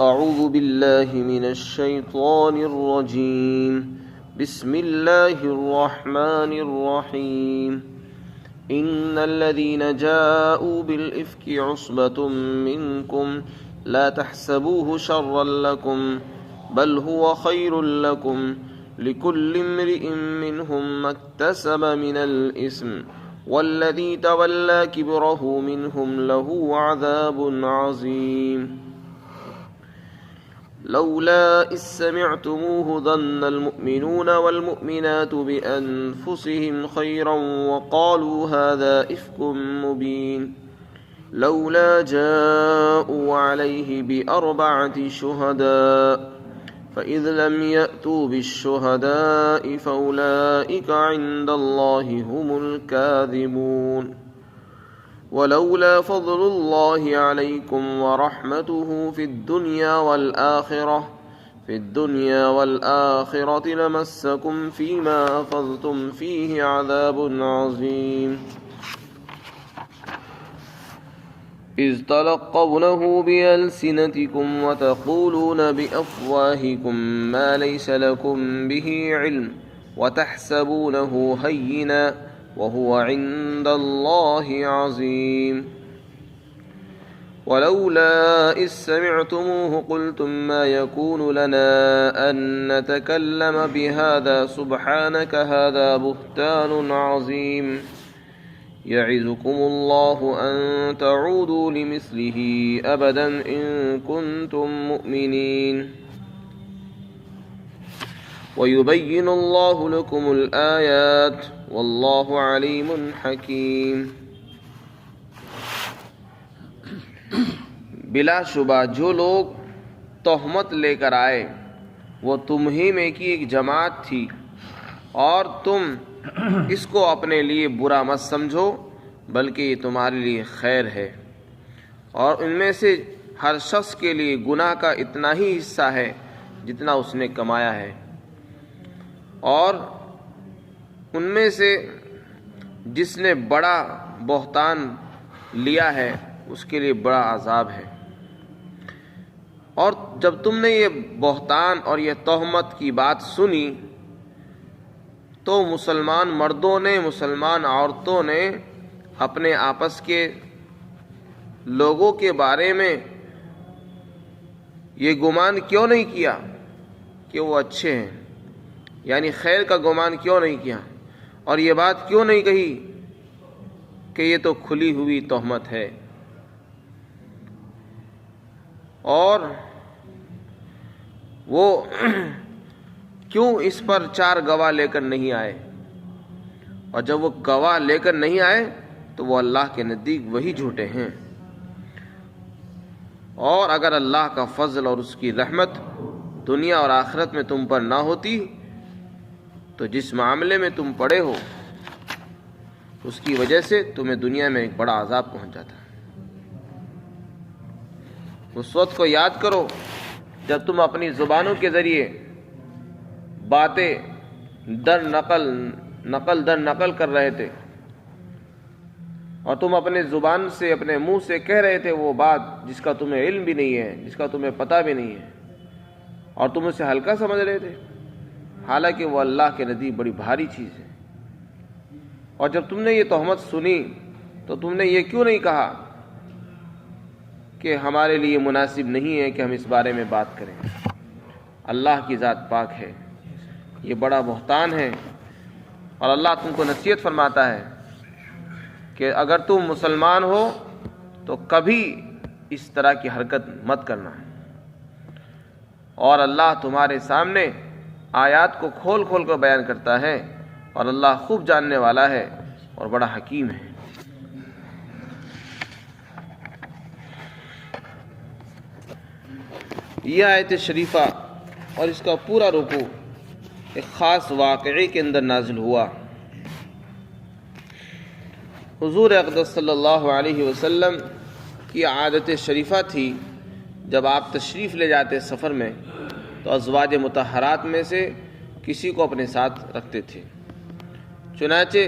أعوذ بالله من الشيطان الرجيم بسم الله الرحمن الرحيم إن الذين جاءوا بالإفك عصبة منكم لا تحسبوه شرا لكم بل هو خير لكم لكل امرئ منهم ما اكتسب من الإثم والذي تولى كبره منهم له عذاب عظيم لولا إذ سمعتموه ظن المؤمنون والمؤمنات بأنفسهم خيرا وقالوا هذا إفك مبين لولا جاءوا عليه بأربعة شهداء فإذ لم يأتوا بالشهداء فأولئك عند الله هم الكاذبون ولولا فضل الله عليكم ورحمته في الدنيا والآخرة لمسكم فيما أخذتم فيه عذاب عظيم إذ تلقونه بألسنتكم وتقولون بأفواهكم ما ليس لكم به علم وتحسبونه هينا وهو عند الله عظيم ولولا إذ سمعتموه قلتم ما يكون لنا أن نتكلم بهذا سبحانك هذا بهتان عظيم يعظكم الله أن تعودوا لمثله أبدا إن كنتم مؤمنين ويبين الله لكم الآيات والله عليم حكيم بلا شبہ جو لوگ تہمت لے کر آئے وہ تم ہی میں کی ایک جماعت تھی اور تم اس کو اپنے لیے برا مت سمجھو بلکہ یہ تمہارے لیے خیر ہے اور ان میں سے ہر شخص کے لیے گناہ کا اتنا ہی حصہ ہے جتنا اس نے کمایا ہے اور ان میں سے جس نے بڑا بہتان لیا ہے اس کے لیے بڑا عذاب ہے اور جب تم نے یہ بہتان اور یہ تہمت کی بات سنی تو مسلمان مردوں نے مسلمان عورتوں نے اپنے آپس کے لوگوں کے بارے میں یہ گمان کیوں نہیں کیا کہ وہ اچھے ہیں، یعنی خیر کا گمان کیوں نہیں کیا اور یہ بات کیوں نہیں کہی کہ یہ تو کھلی ہوئی تہمت ہے، اور وہ کیوں اس پر 4 گواہ لے کر نہیں آئے، اور جب وہ گواہ لے کر نہیں آئے تو وہ اللہ کے نزدیک وہی جھوٹے ہیں۔ اور اگر اللہ کا فضل اور اس کی رحمت دنیا اور آخرت میں تم پر نہ ہوتی تو جس معاملے میں تم پڑے ہو اس کی وجہ سے تمہیں دنیا میں ایک بڑا عذاب پہنچ جاتا ہے۔ اس وقت کو یاد کرو جب تم اپنی زبانوں کے ذریعے باتیں نقل در نقل کر رہے تھے اور تم اپنے زبان سے اپنے منہ سے کہہ رہے تھے وہ بات جس کا تمہیں علم بھی نہیں ہے، جس کا تمہیں پتہ بھی نہیں ہے، اور تم اسے ہلکا سمجھ رہے تھے، حالانکہ وہ اللہ کے نزدیک بڑی بھاری چیز ہے۔ اور جب تم نے یہ تہمت سنی تو تم نے یہ کیوں نہیں کہا کہ ہمارے لیے مناسب نہیں ہے کہ ہم اس بارے میں بات کریں، اللہ کی ذات پاک ہے، یہ بڑا بہتان ہے۔ اور اللہ تم کو نصیحت فرماتا ہے کہ اگر تم مسلمان ہو تو کبھی اس طرح کی حرکت مت کرنا، اور اللہ تمہارے سامنے آیات کو کھول کھول کر بیان کرتا ہے، اور اللہ خوب جاننے والا ہے اور بڑا حکیم ہے۔ یہ آیت شریفہ اور اس کا پورا رکوع ایک خاص واقعے کے اندر نازل ہوا۔ حضور اقدس صلی اللہ علیہ وسلم کی عادت شریفہ تھی جب آپ تشریف لے جاتے سفر میں تو ازواج مطہرات میں سے کسی کو اپنے ساتھ رکھتے تھے۔ چنانچہ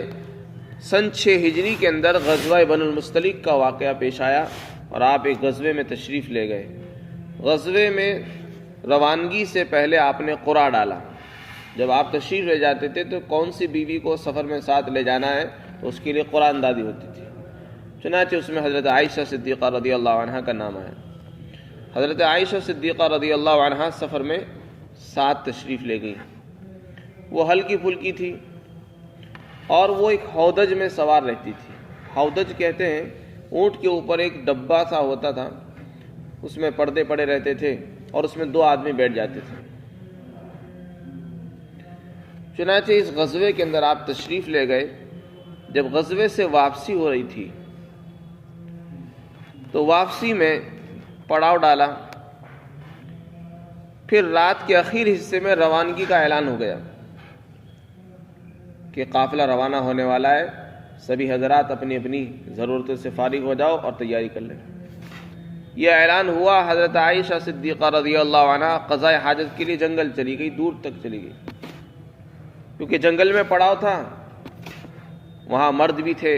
سن 6 ہجری کے اندر غزوہ بنو المصطلق کا واقعہ پیش آیا اور آپ ایک غزوے میں تشریف لے گئے۔ غزوے میں روانگی سے پہلے آپ نے قرعہ ڈالا. جب آپ تشریف لے جاتے تھے تو کون سی بیوی کو سفر میں ساتھ لے جانا ہے تو اس کے لیے قرعہ اندازی ہوتی تھی. چنانچہ اس میں حضرت عائشہ صدیقہ رضی اللہ عنہ کا نام ہے. حضرت عائشہ صدیقہ رضی اللہ عنہ سفر میں ساتھ تشریف لے گئی. وہ ہلکی پھلکی تھی اور وہ ایک ہودج میں سوار رہتی تھی. ہودج کہتے ہیں اونٹ کے اوپر ایک ڈبہ سا ہوتا تھا, اس میں پردے پڑے رہتے تھے اور اس میں 2 آدمی بیٹھ جاتے تھے. چنانچہ اس غزوے کے اندر آپ تشریف لے گئے. جب غزوے سے واپسی ہو رہی تھی تو واپسی میں پڑاؤ ڈالا. پھر رات کے آخر حصے میں روانگی کا اعلان ہو گیا کہ قافلہ روانہ ہونے والا ہے, سبھی حضرات اپنی اپنی ضرورتوں سے فارغ ہو جاؤ اور تیاری کر لیں. یہ اعلان ہوا. حضرت عائشہ صدیقہ رضی اللہ عنہ قضاء حاجت کے لیے جنگل چلی گئی, دور تک چلی گئی, کیونکہ جنگل میں پڑاؤ تھا, وہاں مرد بھی تھے,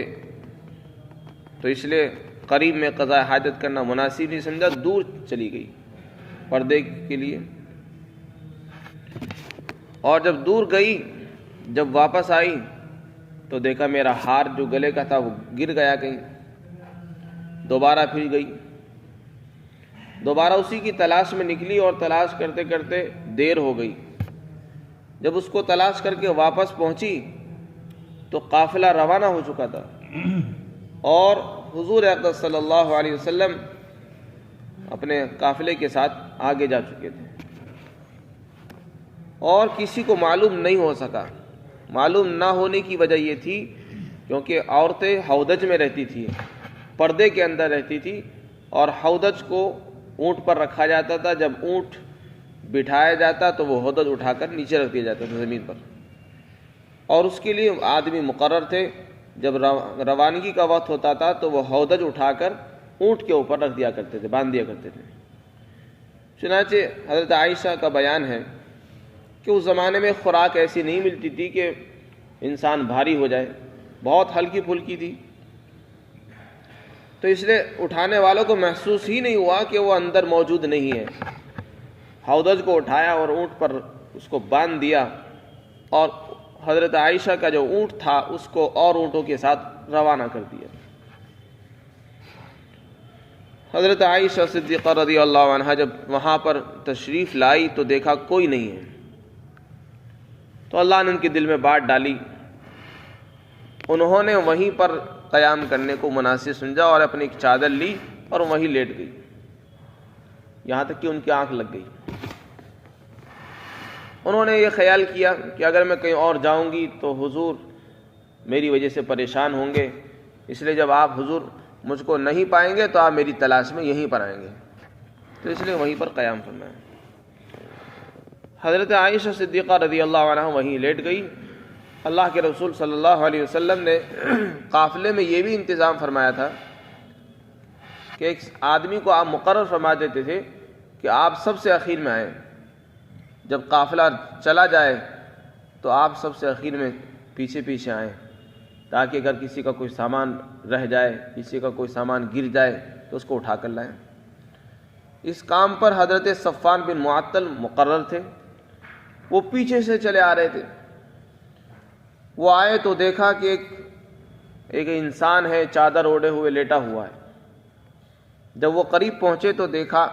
تو اس لیے قریب میں قضاء حاجت کرنا مناسب نہیں سمجھا, دور چلی گئی پردے کے لیے. اور جب دور گئی, جب واپس آئی تو دیکھا میرا ہار جو گلے کا تھا وہ گر گیا کہیں. دوبارہ پھر گئی, دوبارہ اسی کی تلاش میں نکلی اور تلاش کرتے کرتے دیر ہو گئی. جب اس کو تلاش کر کے واپس پہنچی تو قافلہ روانہ ہو چکا تھا اور حضور اقدس صلی اللہ علیہ وسلم اپنے قافلے کے ساتھ آگے جا چکے تھے اور کسی کو معلوم نہیں ہو سکا. معلوم نہ ہونے کی وجہ یہ تھی کیونکہ عورتیں ہودج میں رہتی تھیں, پردے کے اندر رہتی تھی, اور ہودج کو اونٹ پر رکھا جاتا تھا. جب اونٹ بٹھایا جاتا تو وہ ہودج اٹھا کر نیچے رکھ دیا جاتا تھا زمین پر, اور اس کے لیے آدمی مقرر تھے. جب روانگی کا وقت ہوتا تھا تو وہ ہودج اٹھا کر اونٹ کے اوپر رکھ دیا کرتے تھے, باندھ دیا کرتے تھے. چنانچہ حضرت عائشہ کا بیان ہے کہ اس زمانے میں خوراک ایسی نہیں ملتی تھی کہ انسان بھاری ہو جائے, بہت ہلکی پھلکی تھی, تو اس لیے اٹھانے والوں کو محسوس ہی نہیں ہوا کہ وہ اندر موجود نہیں ہے. ہودج کو اٹھایا اور اونٹ پر اس کو باندھ دیا, اور حضرت عائشہ کا جو اونٹ تھا اس کو اور اونٹوں کے ساتھ روانہ کر دیا. حضرت عائشہ صدیقہ رضی اللہ عنہ جب وہاں پر تشریف لائی تو دیکھا کوئی نہیں ہے, تو اللہ نے ان کے دل میں بات ڈالی. انہوں نے وہیں پر قیام کرنے کو مناسب سمجھا اور اپنی ایک چادر لی اور وہیں لیٹ گئی, یہاں تک کہ ان کی آنکھ لگ گئی. انہوں نے یہ خیال کیا کہ اگر میں کہیں اور جاؤں گی تو حضور میری وجہ سے پریشان ہوں گے, اس لیے جب آپ حضور مجھ کو نہیں پائیں گے تو آپ میری تلاش میں یہیں پر آئیں گے, تو اس لیے وہیں پر قیام فرمایا. حضرت عائشہ صدیقہ رضی اللہ عنہ وہیں لیٹ گئی. اللہ کے رسول صلی اللہ علیہ وسلم نے قافلے میں یہ بھی انتظام فرمایا تھا کہ ایک آدمی کو آپ مقرر فرما دیتے تھے کہ آپ سب سے اخیر میں آئیں. جب قافلہ چلا جائے تو آپ سب سے اخیر میں پیچھے پیچھے آئیں, تاکہ اگر کسی کا کوئی سامان رہ جائے, کسی کا کوئی سامان گر جائے تو اس کو اٹھا کر لائیں. اس کام پر حضرت صفوان بن معطل مقرر تھے, وہ پیچھے سے چلے آ رہے تھے. وہ آئے تو دیکھا کہ ایک انسان ہے چادر اوڑھے ہوئے لیٹا ہوا ہے. جب وہ قریب پہنچے تو دیکھا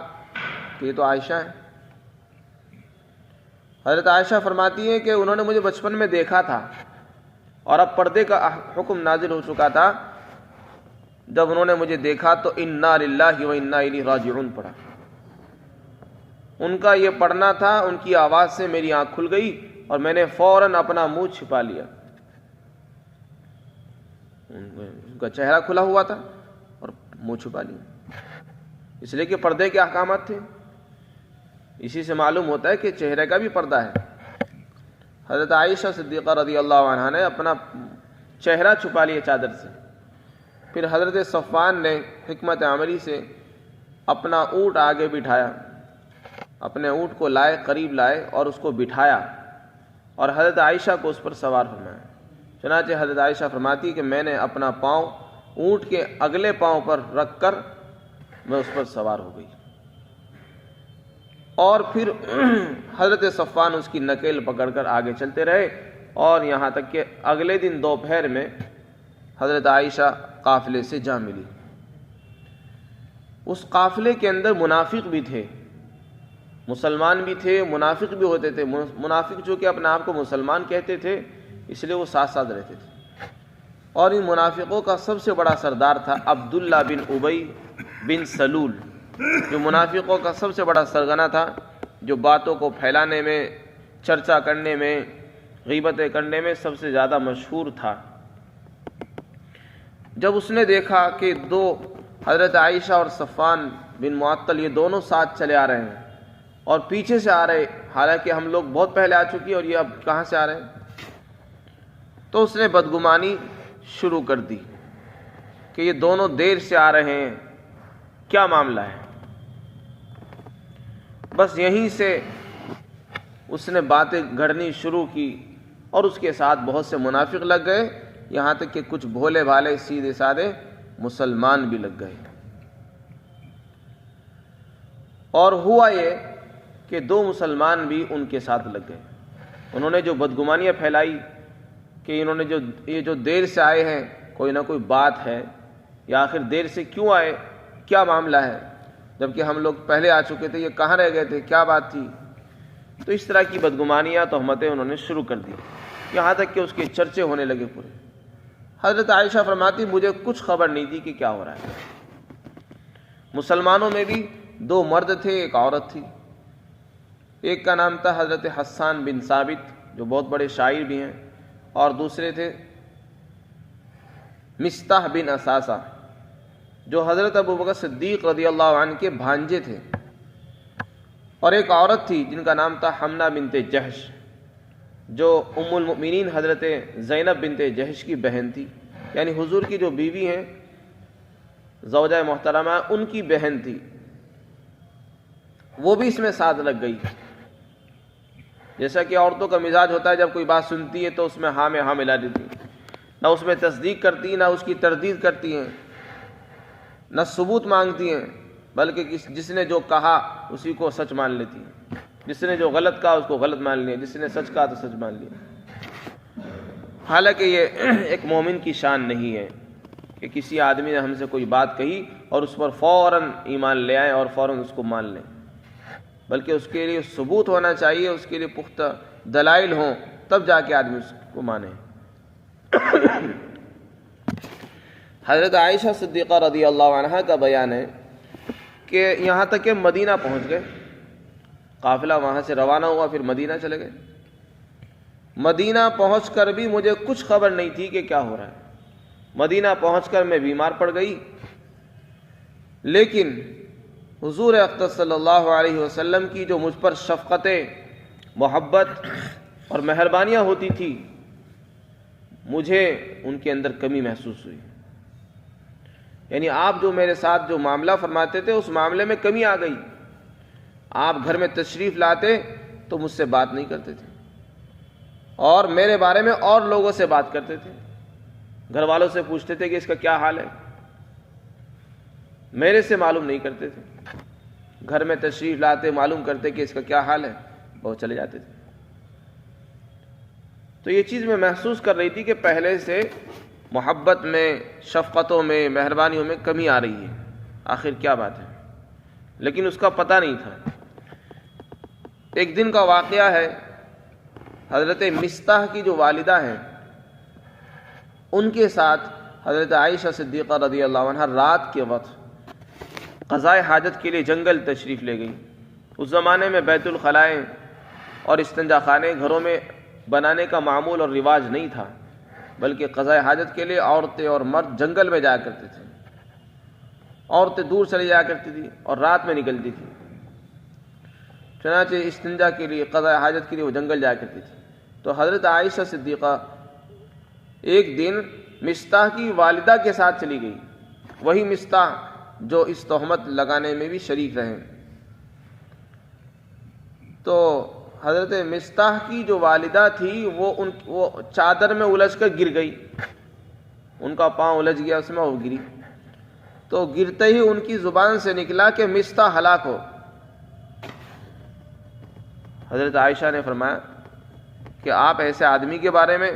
کہ یہ تو عائشہ ہے. حضرت عائشہ فرماتی ہیں کہ انہوں نے مجھے بچپن میں دیکھا تھا اور اب پردے کا حکم نازل ہو چکا تھا. جب انہوں نے مجھے دیکھا تو انا للہ و انا الیہ راجعون پڑھا. ان کا یہ پڑھنا تھا, ان کی آواز سے میری آنکھ کھل گئی اور میں نے فوراً اپنا منہ چھپا لیا. ان کا چہرہ کھلا ہوا تھا اور منہ چھپا لیا, اس لیے کہ پردے کے احکامات تھے. اسی سے معلوم ہوتا ہے کہ چہرے کا بھی پردہ ہے. حضرت عائشہ صدیقہ رضی اللہ عنہا نے اپنا چہرہ چھپا لیا چادر سے. پھر حضرت صفوان نے حکمت عملی سے اپنا اونٹ آگے بٹھایا, اپنے اونٹ کو لائے, قریب لائے اور اس کو بٹھایا اور حضرت عائشہ کو اس پر سوار فرمایا. چنانچہ حضرت عائشہ فرماتی کہ میں نے اپنا پاؤں اونٹ کے اگلے پاؤں پر رکھ کر میں اس پر سوار ہو گئی. اور پھر حضرت صفوان اس کی نکیل پکڑ کر آگے چلتے رہے، اور یہاں تک کہ اگلے دن دوپہر میں حضرت عائشہ قافلے سے جا ملی۔ اس قافلے کے اندر منافق بھی تھے، مسلمان بھی تھے، منافق بھی ہوتے تھے۔ منافق جو کہ اپنے آپ کو مسلمان کہتے تھے، اس لیے وہ ساتھ ساتھ رہتے تھے، اور ان منافقوں کا سب سے بڑا سردار تھا عبداللہ بن ابی بن سلول، جو منافقوں کا سب سے بڑا سرگنا تھا، جو باتوں کو پھیلانے میں، چرچا کرنے میں، غیبتیں کرنے میں سب سے زیادہ مشہور تھا۔ جب اس نے دیکھا کہ دو حضرت عائشہ اور صفوان بن معطل یہ دونوں ساتھ چلے آ رہے ہیں اور پیچھے سے آ رہے، حالانکہ ہم لوگ بہت پہلے آ چکی اور یہ اب کہاں سے آ رہے ہیں، تو اس نے بدگمانی شروع کر دی کہ یہ دونوں دیر سے آ رہے ہیں، کیا معاملہ ہے۔ بس یہیں سے اس نے باتیں گھڑنی شروع کی، اور اس کے ساتھ بہت سے منافق لگ گئے، یہاں تک کہ کچھ بھولے بھالے سیدھے سادے مسلمان بھی لگ گئے۔ اور ہوا یہ کہ دو مسلمان بھی ان کے ساتھ لگ گئے۔ انہوں نے جو بدگمانیاں پھیلائی کہ انہوں نے یہ جو دیر سے آئے ہیں، کوئی نہ کوئی بات ہے، یا آخر دیر سے کیوں آئے، کیا معاملہ ہے، جبکہ ہم لوگ پہلے آ چکے تھے، یہ کہاں رہ گئے تھے، کیا بات تھی۔ تو اس طرح کی بدگمانیاں، تہمتیں انہوں نے شروع کر دی، یہاں تک کہ اس کے چرچے ہونے لگے پورے۔ حضرت عائشہ فرماتی مجھے کچھ خبر نہیں تھی کہ کیا ہو رہا ہے۔ مسلمانوں میں بھی دو مرد تھے، ایک عورت تھی۔ ایک کا نام تھا حضرت حسان بن ثابت، جو بہت بڑے شاعر بھی ہیں، اور دوسرے تھے مصطح بن اساسہ، جو حضرت ابوبکر صدیق رضی اللہ عنہ کے بھانجے تھے۔ اور ایک عورت تھی جن کا نام تھا حمنہ بنت جہش، جو ام المؤمنین حضرت زینب بنت جہش کی بہن تھی، یعنی حضور کی جو بیوی ہیں، زوجہ محترمہ، ان کی بہن تھی۔ وہ بھی اس میں ساتھ لگ گئی۔ جیسا کہ عورتوں کا مزاج ہوتا ہے، جب کوئی بات سنتی ہے تو اس میں ہاں میں ہاں ملا دیتی، نہ اس میں تصدیق کرتی، نہ اس کی تردید کرتی ہیں، نہ ثبوت مانگتی ہیں، بلکہ جس نے جو کہا اسی کو سچ مان لیتی ہیں، جس نے جو غلط کہا اس کو غلط مان لیا، جس نے سچ کہا تو سچ مان لیا۔ حالانکہ یہ ایک مومن کی شان نہیں ہے کہ کسی آدمی نے ہم سے کوئی بات کہی اور اس پر فوراً ایمان لے آئیں اور فوراً اس کو مان لیں، بلکہ اس کے لیے ثبوت ہونا چاہیے، اس کے لیے پختہ دلائل ہوں، تب جا کے آدمی اس کو مانے۔ حضرت عائشہ صدیقہ رضی اللہ عنہا کا بیان ہے کہ یہاں تک کہ مدینہ پہنچ گئے، قافلہ وہاں سے روانہ ہوا، پھر مدینہ چلے گئے۔ مدینہ پہنچ کر بھی مجھے کچھ خبر نہیں تھی کہ کیا ہو رہا ہے۔ مدینہ پہنچ کر میں بیمار پڑ گئی، لیکن حضور اقدس صلی اللہ علیہ وسلم کی جو مجھ پر شفقتیں، محبت اور مہربانیاں ہوتی تھی، مجھے ان کے اندر کمی محسوس ہوئی۔ یعنی آپ جو میرے ساتھ جو معاملہ فرماتے تھے، اس معاملے میں کمی آ گئی۔ آپ گھر میں تشریف لاتے تو مجھ سے بات نہیں کرتے تھے، اور میرے بارے میں اور لوگوں سے بات کرتے تھے، گھر والوں سے پوچھتے تھے کہ اس کا کیا حال ہے، میرے سے معلوم نہیں کرتے تھے۔ گھر میں تشریف لاتے، معلوم کرتے کہ اس کا کیا حال ہے، وہ چلے جاتے تھے۔ تو یہ چیز میں محسوس کر رہی تھی کہ پہلے سے محبت میں، شفقتوں میں، مہربانیوں میں کمی آ رہی ہے، آخر کیا بات ہے، لیکن اس کا پتہ نہیں تھا۔ ایک دن کا واقعہ ہے، حضرت مصطح کی جو والدہ ہیں، ان کے ساتھ حضرت عائشہ صدیقہ رضی اللہ عنہ رات کے وقت قضائے حاجت کے لیے جنگل تشریف لے گئی۔ اس زمانے میں بیت الخلائیں اور استنجا خانے گھروں میں بنانے کا معمول اور رواج نہیں تھا، بلکہ قضائے حاجت کے لیے عورتیں اور مرد جنگل میں جایا کرتے تھے۔ عورتیں دور چلی جایا کرتی تھی اور رات میں نکلتی تھی، چنانچہ استنجا کے لیے، قضائے حاجت کے لیے وہ جنگل جایا کرتی تھی۔ تو حضرت عائشہ صدیقہ ایک دن مصطح کی والدہ کے ساتھ چلی گئی، وہی مصطح جو اس تہمت لگانے میں بھی شریک رہے۔ تو حضرت مصطح کی جو والدہ تھی وہ چادر میں الجھ کر گر گئی، ان کا پاؤں الجھ گیا اس میں، وہ گری۔ تو گرتے ہی ان کی زبان سے نکلا کہ مصطح ہلاک ہو۔ حضرت عائشہ نے فرمایا کہ آپ ایسے آدمی کے بارے میں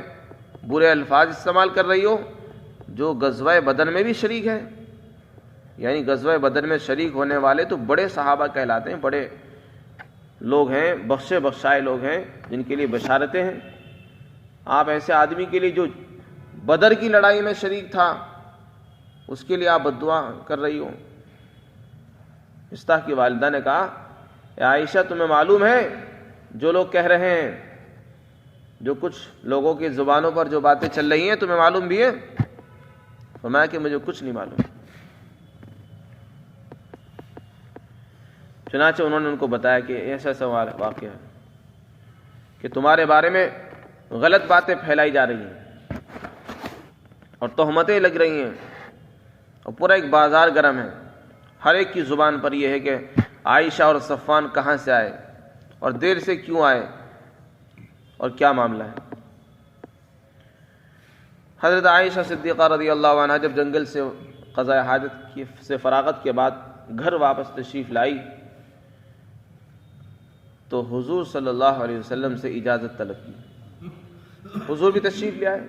برے الفاظ استعمال کر رہی ہو جو غزوہ بدر میں بھی شریک ہے. یعنی غزوہ بدر میں شریک ہونے والے تو بڑے صحابہ کہلاتے ہیں، بڑے لوگ ہیں، بخشے بخشائے لوگ ہیں جن کے لیے بشارتیں ہیں. آپ ایسے آدمی کے لیے جو بدر کی لڑائی میں شریک تھا اس کے لیے آپ بد دعا کر رہی ہو. مصطح کی والدہ نے کہا اے عائشہ تمہیں معلوم ہے جو لوگ کہہ رہے ہیں، جو کچھ لوگوں کی زبانوں پر جو باتیں چل رہی ہیں تمہیں معلوم بھی ہے؟ فرمایا کہ مجھے کچھ نہیں معلوم. چنانچہ انہوں نے ان کو بتایا کہ ایسا ایسا واقعہ ہے کہ تمہارے بارے میں غلط باتیں پھیلائی جا رہی ہیں اور تہمتیں لگ رہی ہیں اور پورا ایک بازار گرم ہے. ہر ایک کی زبان پر یہ ہے کہ عائشہ اور صفوان کہاں سے آئے اور دیر سے کیوں آئے اور کیا معاملہ ہے. حضرت عائشہ صدیقہ رضی اللہ عنہا جب جنگل سے قضاء حاجت سے فراغت کے بعد گھر واپس تشریف لائی تو حضور صلی اللہ علیہ وسلم سے اجازت طلب کی. حضور بھی تشریف لے آئے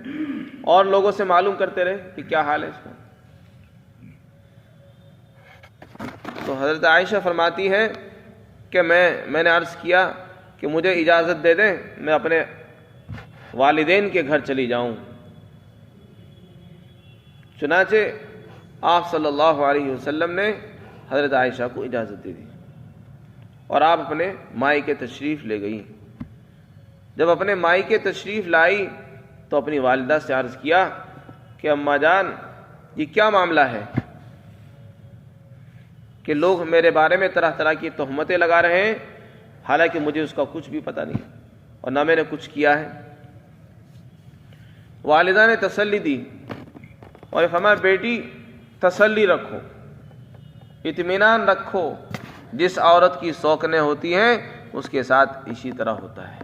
اور لوگوں سے معلوم کرتے رہے کہ کیا حال ہے اس کا. تو حضرت عائشہ فرماتی ہے کہ میں نے عرض کیا کہ مجھے اجازت دے دیں میں اپنے والدین کے گھر چلی جاؤں. چنانچہ آپ صلی اللہ علیہ وسلم نے حضرت عائشہ کو اجازت دے دی اور آپ اپنے مائکے تشریف لے گئی. جب اپنے مائکے تشریف لائی تو اپنی والدہ سے عرض کیا کہ اماں جان یہ کیا معاملہ ہے کہ لوگ میرے بارے میں طرح طرح کی تہمتیں لگا رہے ہیں حالانکہ مجھے اس کا کچھ بھی پتہ نہیں اور نہ میں نے کچھ کیا ہے. والدہ نے تسلی دی اور فرمایا بیٹی تسلی رکھو، اطمینان رکھو، جس عورت کی سوکنیں ہوتی ہیں اس کے ساتھ اسی طرح ہوتا ہے.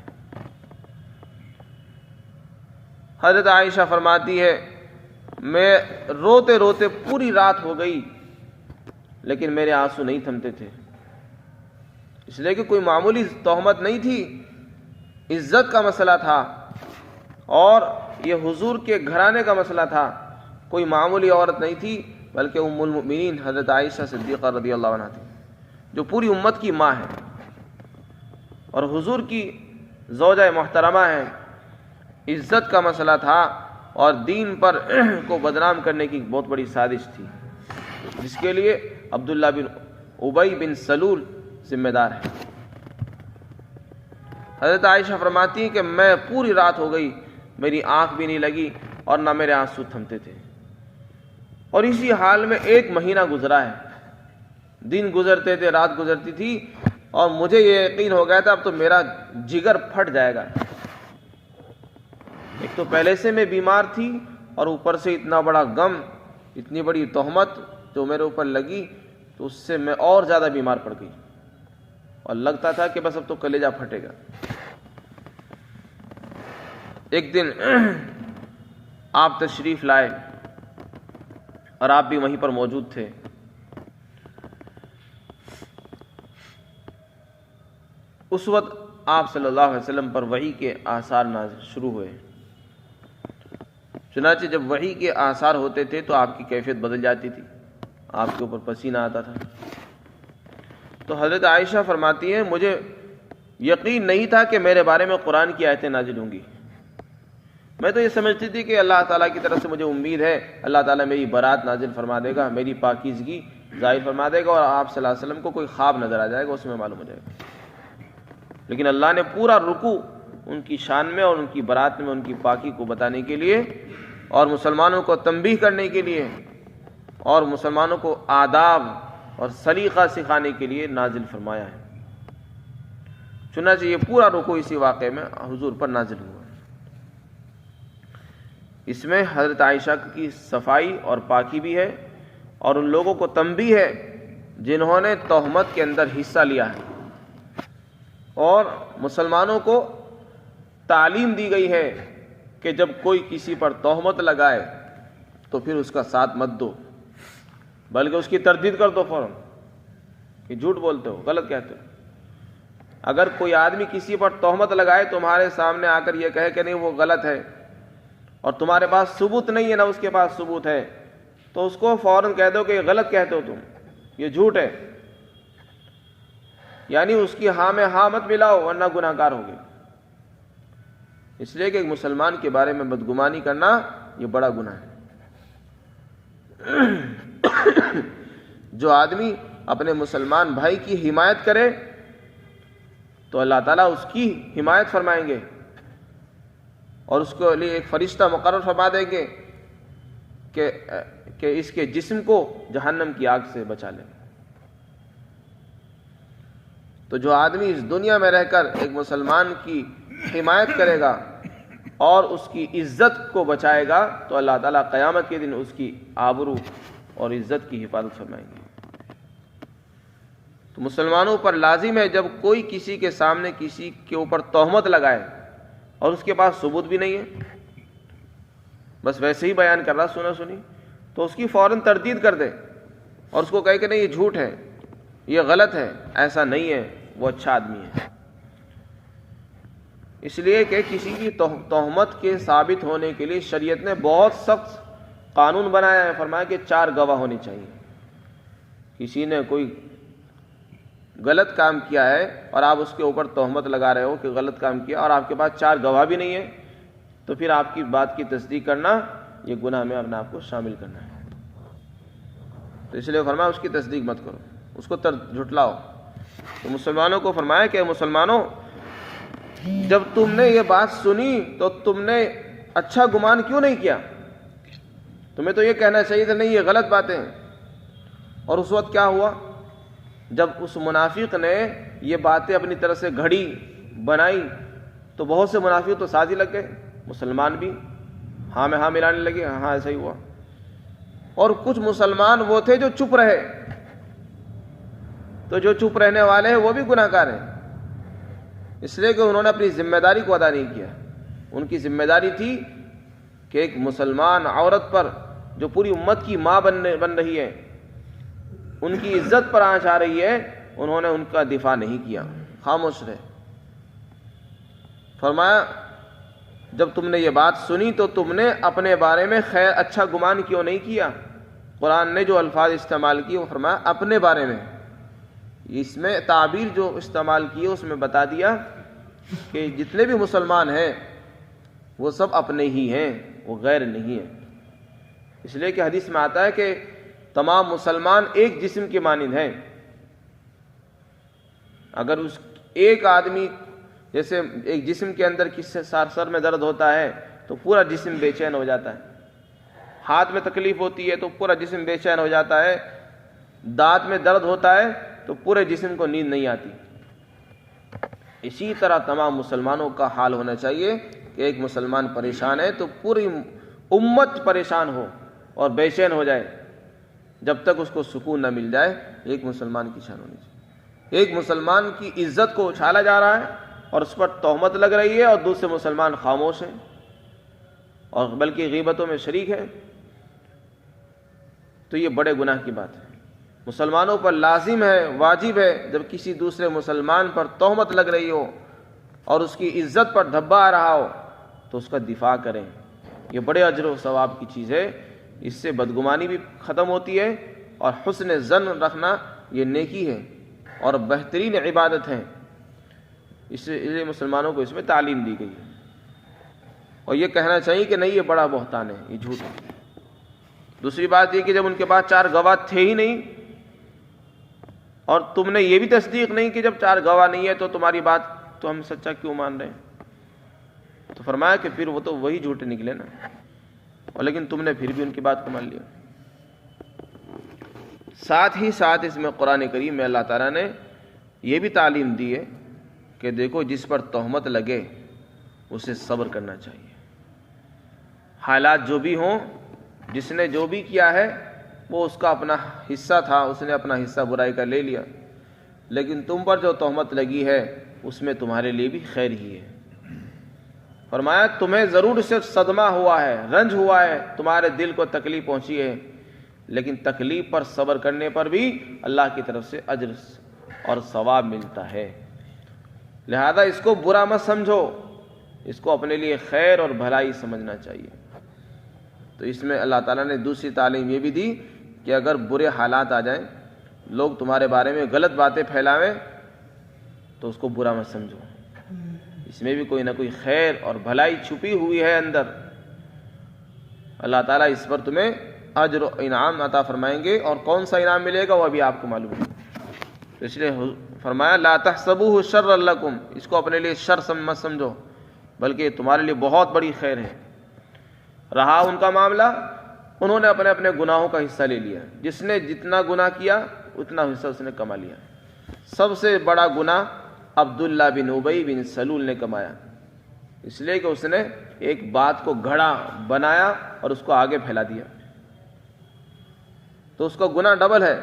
حضرت عائشہ فرماتی ہے میں روتے روتے پوری رات ہو گئی لیکن میرے آنسو نہیں تھمتے تھے، اس لیے کہ کوئی معمولی تہمت نہیں تھی، عزت کا مسئلہ تھا اور یہ حضور کے گھرانے کا مسئلہ تھا. کوئی معمولی عورت نہیں تھی بلکہ ام المؤمنین حضرت عائشہ صدیقہ رضی اللہ عنہا تھی جو پوری امت کی ماں ہے اور حضور کی زوجہ محترمہ ہے. عزت کا مسئلہ تھا اور دین پر کو بدنام کرنے کی بہت بڑی سازش تھی جس کے لیے عبداللہ بن ابی بن سلول ذمہ دار ہے. حضرت عائشہ فرماتی ہیں کہ میں پوری رات ہو گئی، میری آنکھ بھی نہیں لگی اور نہ میرے آنسو تھمتے تھے اور اسی حال میں 1 مہینہ گزرا ہے. دن گزرتے تھے، رات گزرتی تھی اور مجھے یہ یقین ہو گیا تھا اب تو میرا جگر پھٹ جائے گا. ایک تو پہلے سے میں بیمار تھی اور اوپر سے اتنا بڑا غم، اتنی بڑی تہمت جو میرے اوپر لگی تو اس سے میں اور زیادہ بیمار پڑ گئی اور لگتا تھا کہ بس اب تو کلیجہ پھٹے گا. ایک دن آپ تشریف لائے اور آپ بھی وہیں پر موجود تھے. اس وقت آپ صلی اللہ علیہ وسلم پر وحی کے آثار نازل شروع ہوئے. چنانچہ جب وحی کے آثار ہوتے تھے تو آپ کی کیفیت بدل جاتی تھی، آپ کے اوپر پسینہ آتا تھا. تو حضرت عائشہ فرماتی ہیں مجھے یقین نہیں تھا کہ میرے بارے میں قرآن کی آیتیں نازل ہوں گی. میں تو یہ سمجھتی تھی کہ اللہ تعالیٰ کی طرف سے مجھے امید ہے اللہ تعالیٰ میری برات نازل فرما دے گا، میری پاکیزگی ظاہر فرما دے گا اور آپ صلی اللہ علیہ وسلم کو کوئی خواب نظر آ جائے گا، اس میں معلوم ہو جائے گا. لیکن اللہ نے پورا رکوع ان کی شان میں اور ان کی برات میں ان کی پاکی کو بتانے کے لیے اور مسلمانوں کو تنبیہ کرنے کے لیے اور مسلمانوں کو آداب اور سلیقہ سکھانے کے لیے نازل فرمایا ہے. چنانچہ یہ پورا رکوع اسی واقعے میں حضور پر نازل ہوا. اس میں حضرت عائشہ کی صفائی اور پاکی بھی ہے اور ان لوگوں کو تنبیہ ہے جنہوں نے تہمت کے اندر حصہ لیا ہے اور مسلمانوں کو تعلیم دی گئی ہے کہ جب کوئی کسی پر تہمت لگائے تو پھر اس کا ساتھ مت دو بلکہ اس کی تردید کر دو فوراً کہ جھوٹ بولتے ہو، غلط کہتے ہو. اگر کوئی آدمی کسی پر تہمت لگائے تمہارے سامنے آ کر یہ کہے کہ نہیں وہ غلط ہے اور تمہارے پاس ثبوت نہیں ہے نہ اس کے پاس ثبوت ہے، تو اس کو فوراً کہہ دو کہ یہ غلط کہتے ہو تم، یہ جھوٹ ہے، یعنی اس کی ہاں میں ہاں مت ملاؤ ورنہ گناہ گار ہوگے۔ اس لیے کہ ایک مسلمان کے بارے میں بدگمانی کرنا یہ بڑا گناہ ہے۔ جو آدمی اپنے مسلمان بھائی کی حمایت کرے تو اللہ تعالیٰ اس کی حمایت فرمائیں گے اور اس کے لیے ایک فرشتہ مقرر فرما دیں گے کہ اس کے جسم کو جہنم کی آگ سے بچا لیں۔ تو جو آدمی اس دنیا میں رہ کر ایک مسلمان کی حمایت کرے گا اور اس کی عزت کو بچائے گا تو اللہ تعالیٰ قیامت کے دن اس کی آبرو اور عزت کی حفاظت فرمائیں گے۔ تو مسلمانوں پر لازم ہے جب کوئی کسی کے سامنے کسی کے اوپر تہمت لگائے اور اس کے پاس ثبوت بھی نہیں ہے، بس ویسے ہی بیان کر رہا سنا سنی، تو اس کی فوراً تردید کر دے اور اس کو کہے کہ نہیں یہ جھوٹ ہے، یہ غلط ہے، ایسا نہیں ہے، وہ اچھا آدمی ہے۔ اس لیے کہ کسی کی تہمت کے ثابت ہونے کے لیے شریعت نے بہت سخت قانون بنایا ہے، فرمایا کہ 4 گواہ ہونے چاہیے۔ کسی نے کوئی غلط کام کیا ہے اور آپ اس کے اوپر تہمت لگا رہے ہو کہ غلط کام کیا اور آپ کے پاس 4 گواہ بھی نہیں ہے، تو پھر آپ کی بات کی تصدیق کرنا یہ گناہ میں اپنے آپ کو شامل کرنا ہے۔ تو اس لیے فرمایا اس کی تصدیق مت کرو، اس کو جھٹلاؤ۔ تو مسلمانوں کو فرمایا کہ مسلمانوں جب تم نے یہ بات سنی تو تم نے اچھا گمان کیوں نہیں کیا؟ تمہیں تو یہ کہنا چاہیے تھا نہیں یہ غلط باتیں ہیں۔ اور اس وقت کیا ہوا؟ جب اس منافق نے یہ باتیں اپنی طرف سے گھڑی بنائی تو بہت سے منافق تو ساتھ ہی لگ گئے، مسلمان بھی ہاں میں ہاں ملانے لگے، ہاں ایسا ہی ہوا۔ اور کچھ مسلمان وہ تھے جو چپ رہے، تو جو چپ رہنے والے ہیں وہ بھی گناہ گار ہیں، اس لیے کہ انہوں نے اپنی ذمہ داری کو ادا نہیں کیا۔ ان کی ذمہ داری تھی کہ ایک مسلمان عورت پر جو پوری امت کی ماں بن رہی ہے، ان کی عزت پر آنچ آ رہی ہے، انہوں نے ان کا دفاع نہیں کیا، خاموش رہے۔ فرمایا جب تم نے یہ بات سنی تو تم نے اپنے بارے میں خیر اچھا گمان کیوں نہیں کیا؟ قرآن نے جو الفاظ استعمال کیے وہ فرمایا اپنے بارے میں، اس میں تعبیر جو استعمال کی ہے اس میں بتا دیا کہ جتنے بھی مسلمان ہیں وہ سب اپنے ہی ہیں، وہ غیر نہیں ہیں۔ اس لیے کہ حدیث میں آتا ہے کہ تمام مسلمان ایک جسم کے مانند ہیں۔ اگر اس ایک آدمی جیسے ایک جسم کے اندر کسی سر میں درد ہوتا ہے تو پورا جسم بے چین ہو جاتا ہے، ہاتھ میں تکلیف ہوتی ہے تو پورا جسم بے چین ہو جاتا ہے، دانت میں درد ہوتا ہے تو پورے جسم کو نیند نہیں آتی۔ اسی طرح تمام مسلمانوں کا حال ہونا چاہیے کہ ایک مسلمان پریشان ہے تو پوری امت پریشان ہو اور بے چین ہو جائے، جب تک اس کو سکون نہ مل جائے۔ ایک مسلمان کی شان ہونی چاہیے۔ ایک مسلمان کی عزت کو اچھالا جا رہا ہے اور اس پر تہمت لگ رہی ہے اور دوسرے مسلمان خاموش ہیں اور بلکہ غیبتوں میں شریک ہیں، تو یہ بڑے گناہ کی بات ہے۔ مسلمانوں پر لازم ہے، واجب ہے، جب کسی دوسرے مسلمان پر تہمت لگ رہی ہو اور اس کی عزت پر دھبا آ رہا ہو تو اس کا دفاع کریں۔ یہ بڑے اجر و ثواب کی چیز ہے، اس سے بدگمانی بھی ختم ہوتی ہے اور حسن ظن رکھنا یہ نیکی ہے اور بہترین عبادت ہے۔ اس لیے مسلمانوں کو اس میں تعلیم دی گئی ہے، اور یہ کہنا چاہیے کہ نہیں یہ بڑا بہتان ہے، یہ جھوٹ ہے۔ دوسری بات یہ کہ جب ان کے پاس 4 گواہ تھے ہی نہیں اور تم نے یہ بھی تصدیق نہیں کہ جب 4 گواہ نہیں ہے تو تمہاری بات تو ہم سچا کیوں مان رہے ہیں، تو فرمایا کہ پھر وہ تو وہی جھوٹے نکلے نا، اور لیکن تم نے پھر بھی ان کی بات کو مان لیا۔ ساتھ ہی ساتھ اس میں قرآن کریم میں اللہ تعالیٰ نے یہ بھی تعلیم دی ہے کہ دیکھو جس پر تہمت لگے اسے صبر کرنا چاہیے، حالات جو بھی ہوں، جس نے جو بھی کیا ہے وہ اس کا اپنا حصہ تھا، اس نے اپنا حصہ برائی کا لے لیا، لیکن تم پر جو تہمت لگی ہے اس میں تمہارے لیے بھی خیر ہی ہے۔ فرمایا تمہیں ضرور سے صدمہ ہوا ہے، رنج ہوا ہے، تمہارے دل کو تکلیف پہنچی ہے، لیکن تکلیف پر صبر کرنے پر بھی اللہ کی طرف سے اجر اور ثواب ملتا ہے۔ لہذا اس کو برا مت سمجھو، اس کو اپنے لیے خیر اور بھلائی سمجھنا چاہیے۔ تو اس میں اللہ تعالیٰ نے دوسری تعلیم یہ بھی دی کہ اگر برے حالات آ جائیں، لوگ تمہارے بارے میں غلط باتیں پھیلاویں، تو اس کو برا مت سمجھو، اس میں بھی کوئی نہ کوئی خیر اور بھلائی چھپی ہوئی ہے اندر۔ اللہ تعالیٰ اس پر تمہیں اجر و انعام عطا فرمائیں گے، اور کون سا انعام ملے گا وہ ابھی آپ کو معلوم ہے۔ اس لیے فرمایا لا تحسبوه شرا لکم، اس کو اپنے لیے شر مت سمجھو، بلکہ تمہارے لیے بہت بڑی خیر ہے۔ رہا ان کا معاملہ، انہوں نے اپنے اپنے گناہوں کا حصہ لے لیا، جس نے جتنا گناہ کیا اتنا حصہ اس نے کما لیا۔ سب سے بڑا گناہ عبداللہ بن ابی بن سلول نے کمایا، اس لیے کہ اس نے ایک بات کو گھڑا بنایا اور اس کو آگے پھیلا دیا، تو اس کا گناہ ڈبل ہے،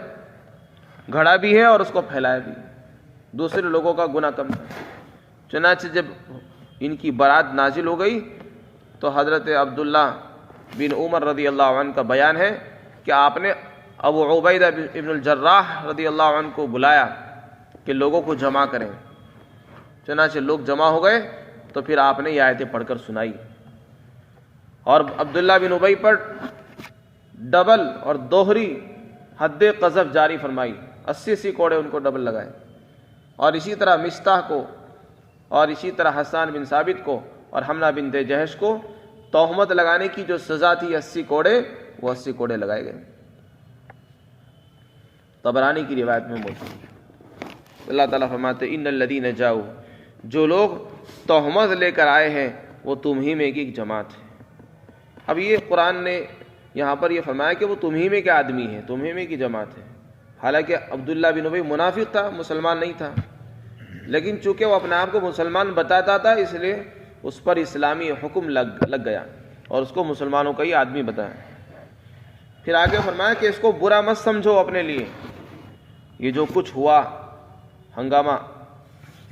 گھڑا بھی ہے اور اس کو پھیلایا بھی۔ دوسرے لوگوں کا گناہ کم تھا۔ چنانچہ جب ان کی برات نازل ہو گئی تو حضرت عبداللہ بن عمر رضی اللہ عنہ کا بیان ہے کہ آپ نے ابو عبیدہ ابن الجراح رضی اللہ عنہ کو بلایا کہ لوگوں کو جمع کریں۔ چنانچہ لوگ جمع ہو گئے تو پھر آپ نے یہ آیتیں پڑھ کر سنائی، اور عبداللہ بن ابی پر ڈبل اور دوہری حد قذف جاری فرمائی، 80 کوڑے ان کو ڈبل لگائے، اور اسی طرح مستح کو، اور اسی طرح حسان بن ثابت کو اور حمنہ بنت جہش کو تہمت لگانے کی جو سزا تھی 80 کوڑے، وہ 80 کوڑے لگائے گئے۔ طبرانی کی روایت میں موجود ہے۔ اللہ تعالیٰ فرماتے ان الذین جاؤ، جو لوگ تہمت لے کر آئے ہیں وہ تم ہی میں کی ایک جماعت ہے۔ اب یہ قرآن نے یہاں پر یہ فرمایا کہ وہ تم ہی میں کے آدمی ہیں، تم ہی میں کی جماعت ہے۔ حالانکہ عبداللہ بن ابی منافق تھا، مسلمان نہیں تھا، لیکن چونکہ وہ اپنے آپ کو مسلمان بتاتا تھا، اس لیے اس پر اسلامی حکم لگ گیا اور اس کو مسلمانوں کا ہی آدمی بتایا۔ پھر آگے فرمایا کہ اس کو برا مت سمجھو اپنے لیے، یہ جو کچھ ہوا ہنگامہ،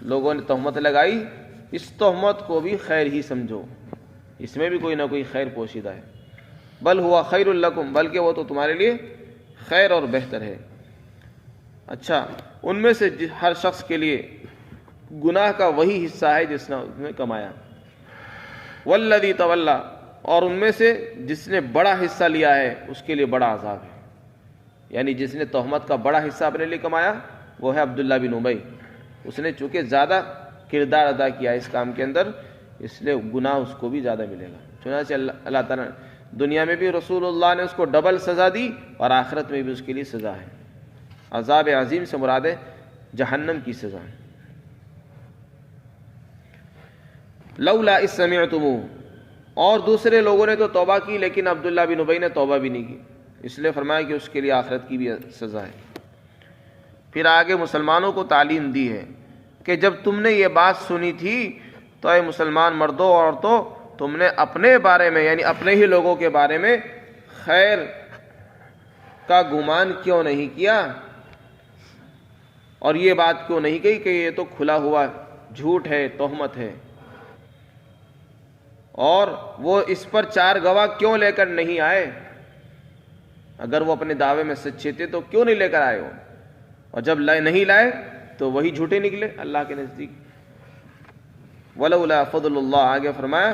لوگوں نے تہمت لگائی، اس تہمت کو بھی خیر ہی سمجھو، اس میں بھی کوئی نہ کوئی خیر پوشیدہ ہے۔ بل ہوا خیر لکم، بلکہ وہ تو تمہارے لیے خیر اور بہتر ہے۔ اچھا، ان میں سے ہر شخص کے لیے گناہ کا وہی حصہ ہے جس نے کمایا۔ والذی تولی، اور ان میں سے جس نے بڑا حصہ لیا ہے اس کے لیے بڑا عذاب ہے، یعنی جس نے تہمت کا بڑا حصہ اپنے لیے کمایا وہ ہے عبداللہ بن ابی۔ اس نے چونکہ زیادہ کردار ادا کیا اس کام کے اندر، اس لیے گناہ اس کو بھی زیادہ ملے گا۔ چنانچہ اللہ تعالیٰ دنیا میں بھی رسول اللہ نے اس کو ڈبل سزا دی، اور آخرت میں بھی اس کے لیے سزا ہے۔ عذاب عظیم سے مراد ہے جہنم کی سزا۔ لولا اذ سمعتموہ، اور دوسرے لوگوں نے تو توبہ کی لیکن عبداللہ بن ابی نے توبہ بھی نہیں کی، اس لیے فرمایا کہ اس کے لیے آخرت کی بھی سزا ہے۔ پھر آگے مسلمانوں کو تعلیم دی ہے کہ جب تم نے یہ بات سنی تھی تو اے مسلمان مردوں اور عورتوں، تم نے اپنے بارے میں یعنی اپنے ہی لوگوں کے بارے میں خیر کا گمان کیوں نہیں کیا، اور یہ بات کیوں نہیں کہی کہ یہ تو کھلا ہوا جھوٹ ہے، تہمت ہے، اور وہ اس پر 4 گواہ کیوں لے کر نہیں آئے؟ اگر وہ اپنے دعوے میں سچے تھے تو کیوں نہیں لے کر آئے ہو؟ اور جب نہیں لائے تو وہی جھوٹے نکلے اللہ کے نزدیک۔ ولولا فضل اللہ، آگے فرمایا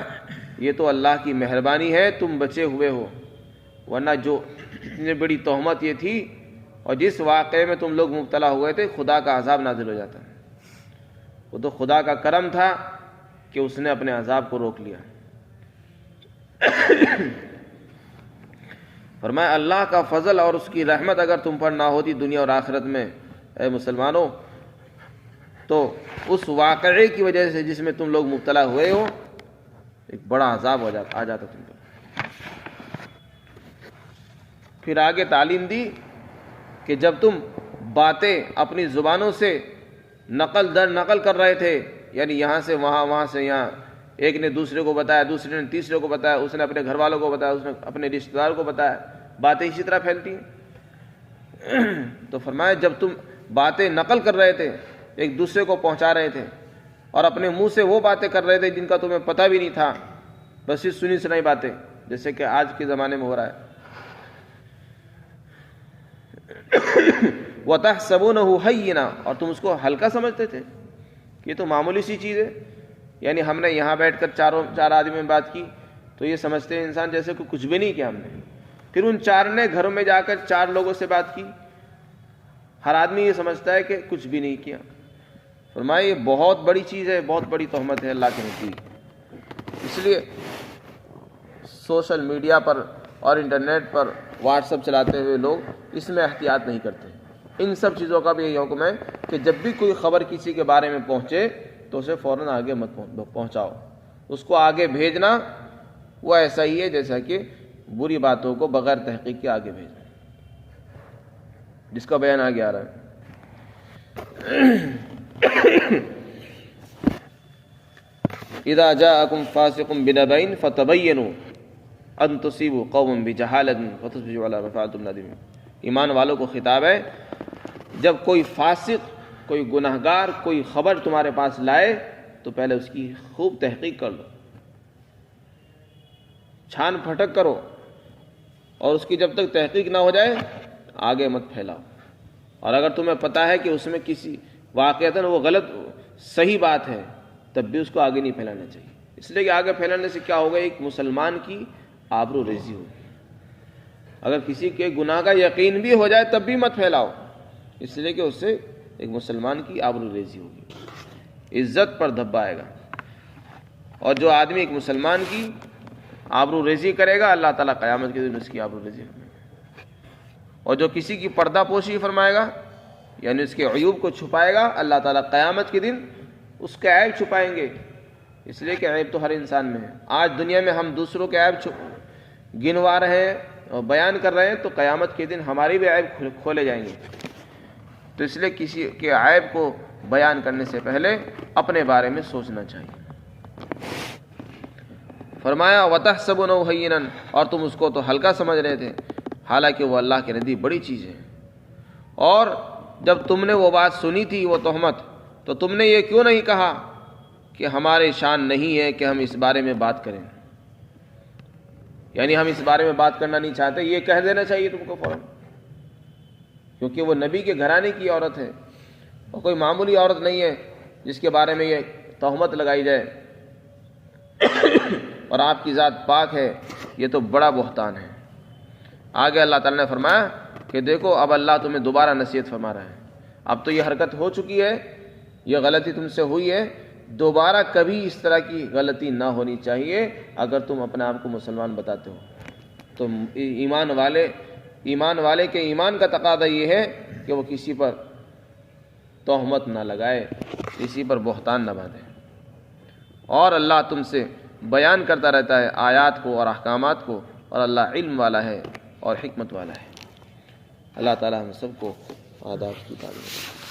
یہ تو اللہ کی مہربانی ہے تم بچے ہوئے ہو، ورنہ جو اتنی بڑی تہمت یہ تھی اور جس واقعے میں تم لوگ مبتلا ہوئے تھے، خدا کا عذاب نازل ہو جاتا۔ وہ تو خدا کا کرم تھا کہ اس نے اپنے عذاب کو روک لیا۔ فرمایا اللہ کا فضل اور اس کی رحمت اگر تم پر نہ ہوتی دنیا اور آخرت میں اے مسلمانوں، تو اس واقعے کی وجہ سے جس میں تم لوگ مبتلا ہوئے ہو ایک بڑا عذاب آ جاتا تم پر۔ پھر آگے تعلیم دی کہ جب تم باتیں اپنی زبانوں سے نقل در نقل کر رہے تھے، یعنی یہاں سے وہاں، وہاں سے یہاں، ایک نے دوسرے کو بتایا، دوسرے نے تیسرے کو بتایا، اس نے اپنے گھر والوں کو بتایا، اس نے اپنے رشتہ دار کو بتایا، باتیں اسی طرح پھیلتی ہیں۔ تو فرمایا جب تم باتیں نقل کر رہے تھے، ایک دوسرے کو پہنچا رہے تھے، اور اپنے منہ سے وہ باتیں کر رہے تھے جن کا تمہیں پتہ بھی نہیں تھا، بس یہ سنی سنائی باتیں، جیسے کہ آج کے زمانے میں ہو رہا ہے۔ وَتَحْسَبُونَهُ هَيِّنًا، اور تم اس کو ہلکا سمجھتے تھے یہ تو معمولی سی چیز ہے، یعنی ہم نے یہاں بیٹھ کر چار آدمی میں بات کی تو یہ سمجھتے ہیں انسان جیسے کہ کچھ بھی نہیں کیا ہم نے. پھر ان 4 نے گھروں میں جا کر 4 لوگوں سے بات کی، ہر آدمی یہ سمجھتا ہے کہ کچھ بھی نہیں کیا. فرمایا یہ بہت بڑی چیز ہے، بہت بڑی تہمت ہے اللہ کے نزدیک. اس لیے سوشل میڈیا پر اور انٹرنیٹ پر واٹس ایپ چلاتے ہوئے لوگ اس میں احتیاط نہیں کرتے. ان سب چیزوں کا بھی یہی حکم ہے کہ جب بھی کوئی خبر کسی کے بارے میں پہنچے تو اسے فوراً آگے مت پہنچاؤ. اس کو آگے بھیجنا وہ ایسا ہی ہے جیسا کہ بری باتوں کو بغیر تحقیق کے آگے بھیجنا، جس کا بیان آگے آ رہا ہے. اذا جاءکم فاسق بنبأ فتبینوا ان تصیبوا قوما بجہالۃ فتصبحوا علی ما فعلتم نادمین. ایمان والوں کو خطاب ہے، جب کوئی فاسق، کوئی گنہگار کوئی خبر تمہارے پاس لائے تو پہلے اس کی خوب تحقیق کر لو، چھان پھٹک کرو، اور اس کی جب تک تحقیق نہ ہو جائے آگے مت پھیلاؤ. اور اگر تمہیں پتہ ہے کہ اس میں کسی واقعتاً وہ غلط صحیح بات ہے تب بھی اس کو آگے نہیں پھیلانا چاہیے. اس لیے کہ آگے پھیلانے سے کیا ہوگا، ایک مسلمان کی آبرو ریزی ہوگی. اگر کسی کے گناہ کا یقین بھی ہو جائے تب بھی مت پھیلاؤ، اس لیے کہ اس سے ایک مسلمان کی آبرو ریزی ہوگی، عزت پر دھبا آئے گا. اور جو آدمی ایک مسلمان کی آبرو ریزی کرے گا اللہ تعالیٰ قیامت کے دن اس کی آبرو ریزی کرے گا. اور جو کسی کی پردہ پوشی فرمائے گا، یعنی اس کے عیوب کو چھپائے گا، اللہ تعالیٰ قیامت کے دن اس کے عیب چھپائیں گے. اس لیے کہ عیب تو ہر انسان میں ہے. آج دنیا میں ہم دوسروں کے عیب گنوا رہے ہیں اور بیان کر رہے ہیں تو قیامت کے دن ہماری بھی عیب کھولے جائیں گے. تو اس لیے کسی کے عیب کو بیان کرنے سے پہلے اپنے بارے میں سوچنا چاہیے. فرمایا وَتَحْسَبُونَهُ هَيِّنًا، اور تم اس کو تو ہلکا سمجھ رہے تھے حالانکہ وہ اللہ کے نزدیک بڑی چیز ہے. اور جب تم نے وہ بات سنی تھی، وہ تہمت، تو تم نے یہ کیوں نہیں کہا کہ ہمارے شان نہیں ہے کہ ہم اس بارے میں بات کریں، یعنی ہم اس بارے میں بات کرنا نہیں چاہتے. یہ کہہ دینا چاہیے تم کو فوراً، کیونکہ وہ نبی کے گھرانے کی عورت ہے اور کوئی معمولی عورت نہیں ہے جس کے بارے میں یہ تہمت لگائی جائے. اور آپ کی ذات پاک ہے، یہ تو بڑا بہتان ہے. آگے اللہ تعالیٰ نے فرمایا کہ دیکھو اب اللہ تمہیں دوبارہ نصیحت فرما رہا ہے. اب تو یہ حرکت ہو چکی ہے، یہ غلطی تم سے ہوئی ہے، دوبارہ کبھی اس طرح کی غلطی نہ ہونی چاہیے. اگر تم اپنے آپ کو مسلمان بتاتے ہو تو ایمان والے کے ایمان کا تقاضا یہ ہے کہ وہ کسی پر تہمت نہ لگائے، کسی پر بہتان نہ باندھے. اور اللہ تم سے بیان کرتا رہتا ہے آیات کو اور احکامات کو، اور اللہ علم والا ہے اور حکمت والا ہے. اللہ تعالی ہم سب کو آداب کی تعلیم دے.